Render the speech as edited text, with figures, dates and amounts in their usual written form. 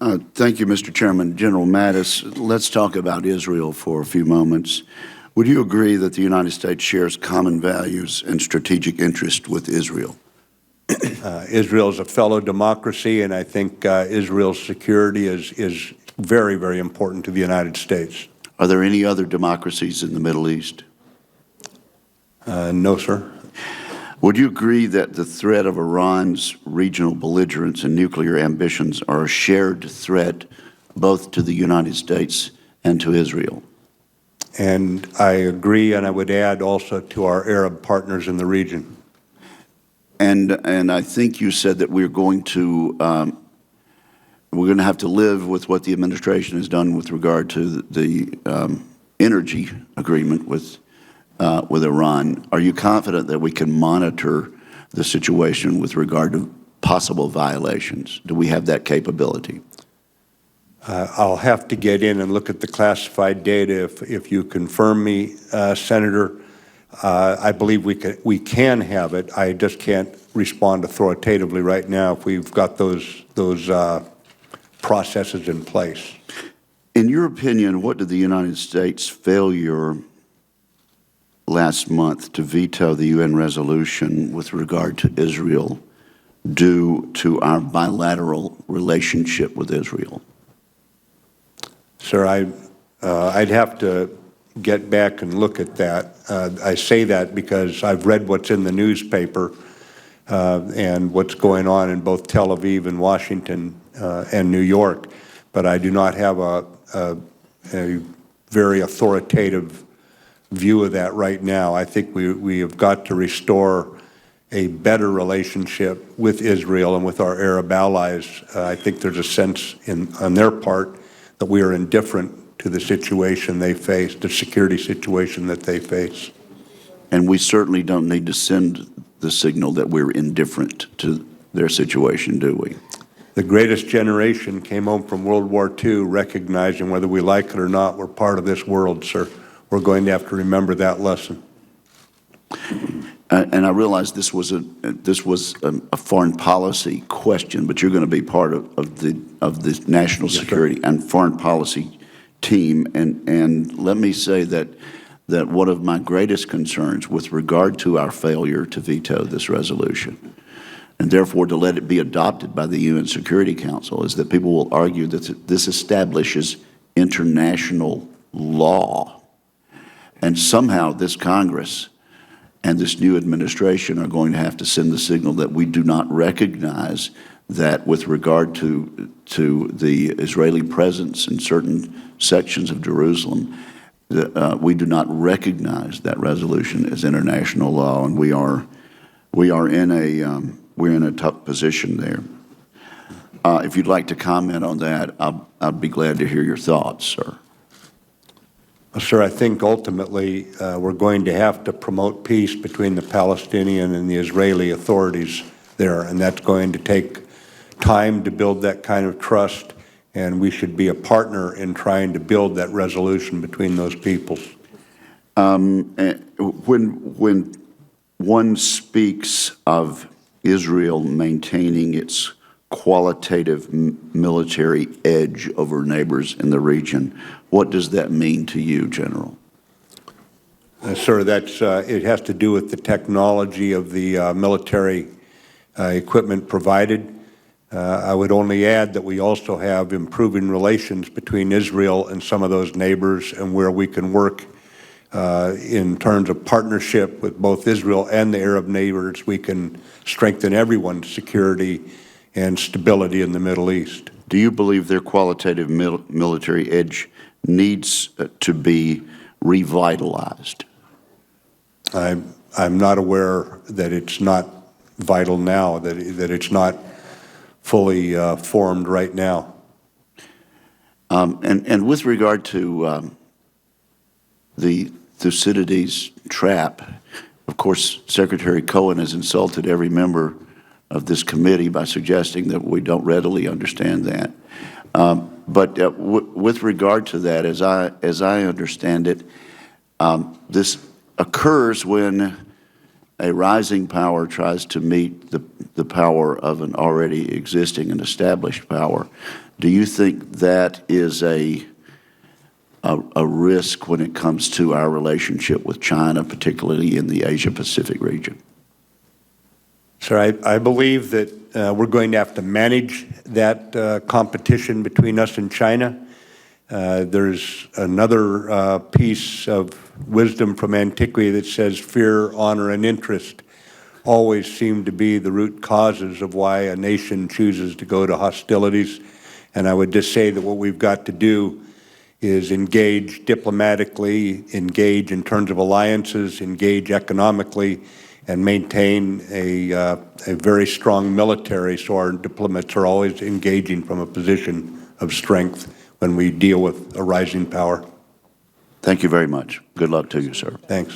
Thank you, Mr. Chairman. General Mattis, let's talk about Israel for a few moments. Would you agree that the United States shares common values and strategic interest with Israel? Israel is a fellow democracy, and I think Israel's security is very, very important to the United States. Are there any other democracies in the Middle East? No, sir. Would you agree that the threat of Iran's regional belligerence and nuclear ambitions are a shared threat both to the United States and to Israel? And I agree, and I would add also to our Arab partners in the region. And I think you said that we're going to have to live with what the administration has done with regard to the energy agreement with Iran. Are you confident that we can monitor the situation with regard to possible violations? Do we have that capability? I'll have to get in and look at the classified data if you confirm me, Senator. I believe we can have it. I just can't respond authoritatively right now if we've got those processes in place. In your opinion, what did the United States' failure last month to veto the UN resolution with regard to Israel do to our bilateral relationship with Israel? Sir, I'd have to get back and look at that. I say that because I've read what's in the newspaper and what's going on in both Tel Aviv and Washington and New York, but I do not have a very authoritative view of that right now. I think we have got to restore a better relationship with Israel and with our Arab allies. I think there's a sense on their part that we are indifferent to the situation they face, the security situation that they face. And we certainly don't need to send the signal that we're indifferent to their situation, do we? The greatest generation came home from World War II recognizing whether we like it or not, we're part of this world, sir. We're going to have to remember that lesson. And I realize this was a foreign policy question, but you're going to be part of the national security and foreign policy team. And let me say that one of my greatest concerns with regard to our failure to veto this resolution, and therefore to let it be adopted by the UN Security Council, is that people will argue that this establishes international law. And somehow this Congress and this new administration are going to have to send the signal that we do not recognize that with regard to the Israeli presence in certain sections of Jerusalem, we do not recognize that resolution as international law, and we're in a tough position there. If you'd like to comment on that, I'd be glad to hear your thoughts, sir. Sir, I think ultimately we're going to have to promote peace between the Palestinian and the Israeli authorities there, and that's going to take time to build that kind of trust, and we should be a partner in trying to build that resolution between those peoples. When one speaks of Israel maintaining its qualitative military edge over neighbors in the region, what does that mean to you, General? Sir, it has to do with the technology of the military equipment provided. I would only add that we also have improving relations between Israel and some of those neighbors, and where we can work in terms of partnership with both Israel and the Arab neighbors, we can strengthen everyone's security and stability in the Middle East. Do you believe their qualitative military edge needs to be revitalized? I'm not aware that it's not vital now, that it's not fully formed right now. And with regard to the Thucydides trap, of course, Secretary Cohen has insulted every member of this committee by suggesting that we don't readily understand that. But with regard to that, as I understand it, this occurs when a rising power tries to meet the power of an already existing and established power, do you think that is a risk when it comes to our relationship with China, particularly in the Asia-Pacific region? Sir, I believe that we're going to have to manage that competition between us and China. There's another piece of wisdom from antiquity that says fear, honor, and interest always seem to be the root causes of why a nation chooses to go to hostilities. And I would just say that what we've got to do is engage diplomatically, engage in terms of alliances, engage economically, and maintain a very strong military so our diplomats are always engaging from a position of strength when we deal with a rising power. Thank you very much. Good luck to you, sir. Thanks.